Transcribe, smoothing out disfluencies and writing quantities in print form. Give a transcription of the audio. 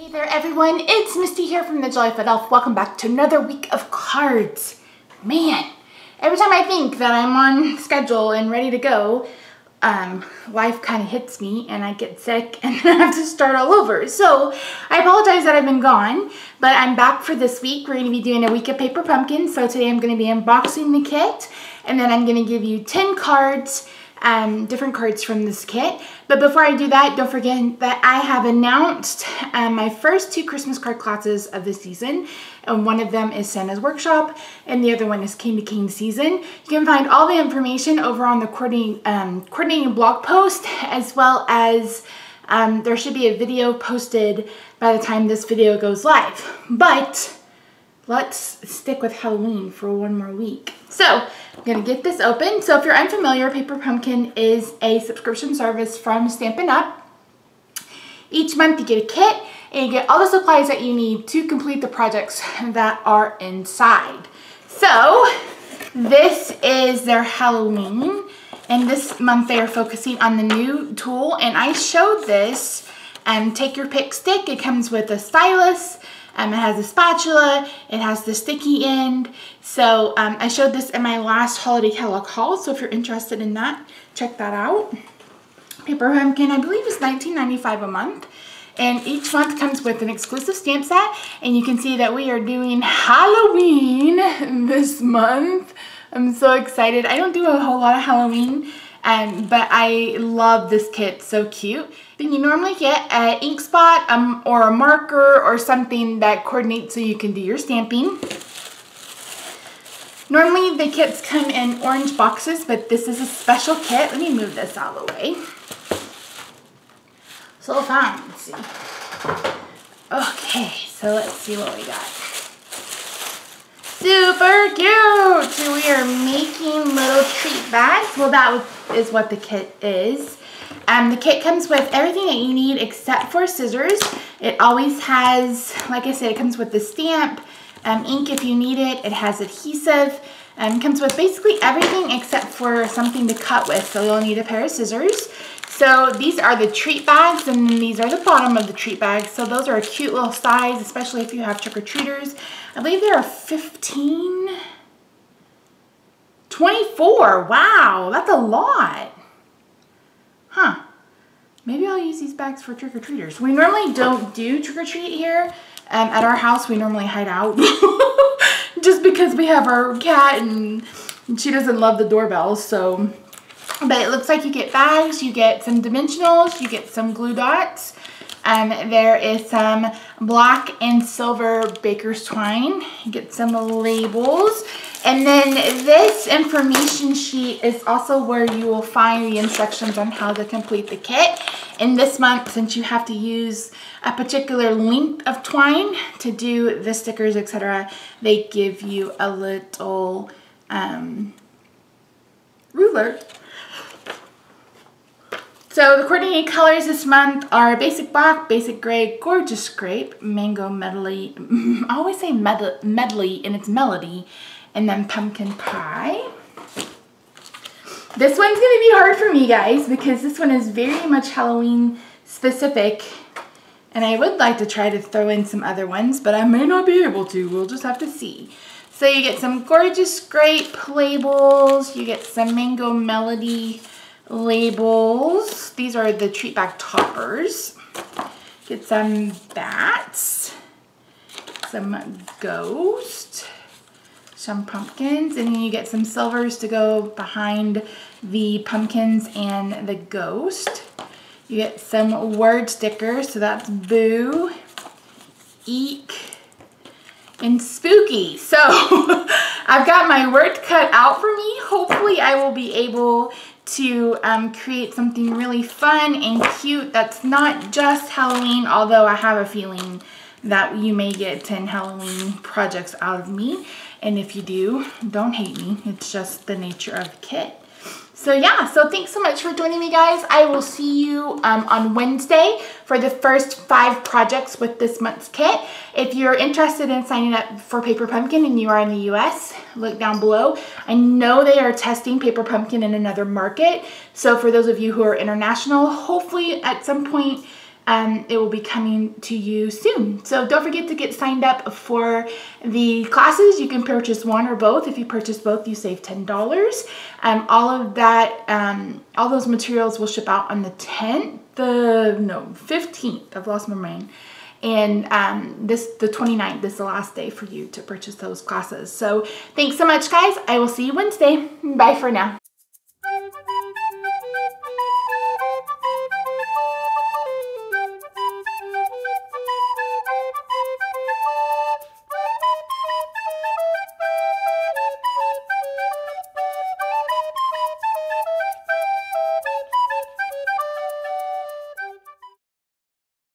Hey there everyone, it's Misty here from The Joyful Elf. Welcome back to another week of cards. Man, every time I think that I'm on schedule and ready to go, life kind of hits me and I get sick and I have to start all over. So I apologize that I've been gone, but I'm back for this week. We're going to be doing a week of Paper Pumpkin. So today I'm going to be unboxing the kit and then I'm going to give you 10 cards, different cards from this kit. But before I do that, don't forget that I have announced my first 2 Christmas card classes of the season. And one of them is Santa's Workshop and the other one is Cane to Cane Season. You can find all the information over on the coordinating blog post, as well as there should be a video posted by the time this video goes live. But let's stick with Halloween for one more week. So I'm gonna get this open. So if you're unfamiliar, Paper Pumpkin is a subscription service from Stampin' Up. Each month you get a kit and you get all the supplies that you need to complete the projects that are inside. So this is their Halloween, and this month they are focusing on the new tool, and I showed this Take Your Pick stick. It comes with a stylus. It has a spatula, it has the sticky end. So I showed this in my last holiday catalog haul, so if you're interested in that, check that out. Paper Pumpkin, I believe, is $19.95 a month. And each month comes with an exclusive stamp set, and you can see that we are doing Halloween this month. I'm so excited. I don't do a whole lot of Halloween, but I love this kit, so cute. Then you normally get an ink spot or a marker or something that coordinates so you can do your stamping. Normally the kits come in orange boxes, but this is a special kit. Let me move this out of the way. So fun. Let's see. Okay, so let's see what we got. Super cute! So we are making little treat bags. Well, that is what the kit is. The kit comes with everything that you need except for scissors. It always has, like I said, it comes with the stamp, ink if you need it. It has adhesive. It comes with basically everything except for something to cut with. So you'll need a pair of scissors. So these are the treat bags, and then these are the bottom of the treat bags. So those are a cute little size, especially if you have trick-or-treaters. I believe there are 15, 24. Wow, that's a lot. Huh. Maybe I'll use these bags for trick-or-treaters. We normally don't do trick-or-treat here. At our house, we normally hide out. Just because we have our cat and she doesn't love the doorbell, so. But it looks like you get bags, you get some dimensionals, you get some glue dots. There is some black and silver baker's twine. You get some labels. And then this information sheet is also where you will find the instructions on how to complete the kit. And this month, since you have to use a particular length of twine to do the stickers, etc., they give you a little ruler. So the coordinating colors this month are basic black, basic gray, gorgeous grape, mango medley, I always say medley and it's melody, and then pumpkin pie. This one's going to be hard for me, guys, because this one is very much Halloween specific, and I would like to try to throw in some other ones, but I may not be able to. We'll just have to see. So you get some gorgeous grape labels, you get some mango melody labels. These are the treat bag toppers. Get some bats, some ghost, some pumpkins, and then you get some silvers to go behind the pumpkins and the ghost. You get some word stickers, so that's boo, eek, and spooky. So I've got my work cut out for me. Hopefully I will be able to create something really fun and cute that's not just Halloween, although I have a feeling that you may get 10 Halloween projects out of me. And if you do, don't hate me. It's just the nature of the kit. So yeah, so thanks so much for joining me, guys. I will see you on Wednesday for the first 5 projects with this month's kit. If you're interested in signing up for Paper Pumpkin and you are in the US, look down below. I know they are testing Paper Pumpkin in another market. So for those of you who are international, hopefully at some point It will be coming to you soon. So don't forget to get signed up for the classes. You can purchase one or both. If you purchase both, you save $10. All of that, all those materials will ship out on the 15th. I've lost my mind. And the 29th is the last day for you to purchase those classes. So thanks so much, guys. I will see you Wednesday. Bye for now.